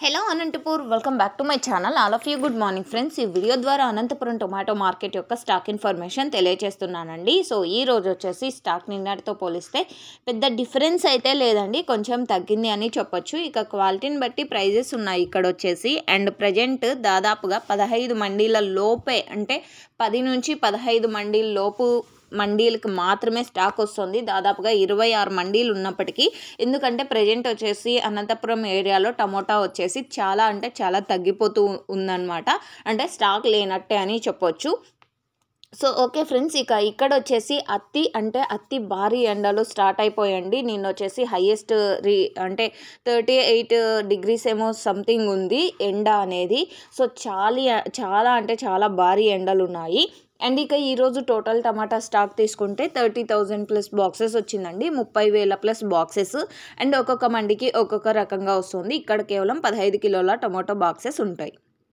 Hello Anantapur welcome back to my channel. All of you good morning friends. ఈ video ద్వారా Anantapuram tomato market యొక్క stock information తెలియజేస్తున్నానండి. So ఈ రోజు వచ్చేసి స్టాక్ నిన్నటితో పోలిస్తే పెద్ద డిఫరెన్స్ అయితే లేదండి, కొంచెం తగ్గింది అని చెప్పొచ్చు. ఇక క్వాలిటీని బట్టి ప్రైజెస్ ఉన్నాయి ఇక్కడ వచ్చేసి. అండ్ ప్రజెంట్ దాదాపుగా 15 మండీల లోపే, అంటే 10 నుంచి 15 మండీల లోపు మండీలకు మాత్రమే స్టాక్ వస్తుంది. దాదాపుగా 26 మండీలు ఉన్నప్పటికీ, ఎందుకంటే ప్రజెంట్ వచ్చేసి అనంతపురం ఏరియాలో టమోటా వచ్చేసి చాలా అంటే చాలా తగ్గిపోతూ ఉందన్నమాట. అంటే స్టాక్ లేనట్టే అని చెప్పొచ్చు. సో ఓకే ఫ్రెండ్స్, ఇక్కడ వచ్చేసి అతి భారీ ఎండలు స్టార్ట్ అయిపోయండి. నిన్న వచ్చేసి హైయెస్ట్ అంటే 38 degrees ఏమో సంథింగ్ ఉంది ఎండ అనేది. సో చాలా అంటే చాలా భారీ ఎండలు ఉన్నాయి. అండ్ ఈరోజు టోటల్ టమాటా స్టాక్ తీసుకుంటే 30,000 ప్లస్ బాక్సెస్ వచ్చిందండి, 30,000 ప్లస్ బాక్సెస్. అండ్ ఒక్కొక్క మండికి ఒక్కొక్క రకంగా వస్తుంది. ఇక్కడ కేవలం 15 కిలోల టమాటో బాక్సెస్ ఉంటాయి.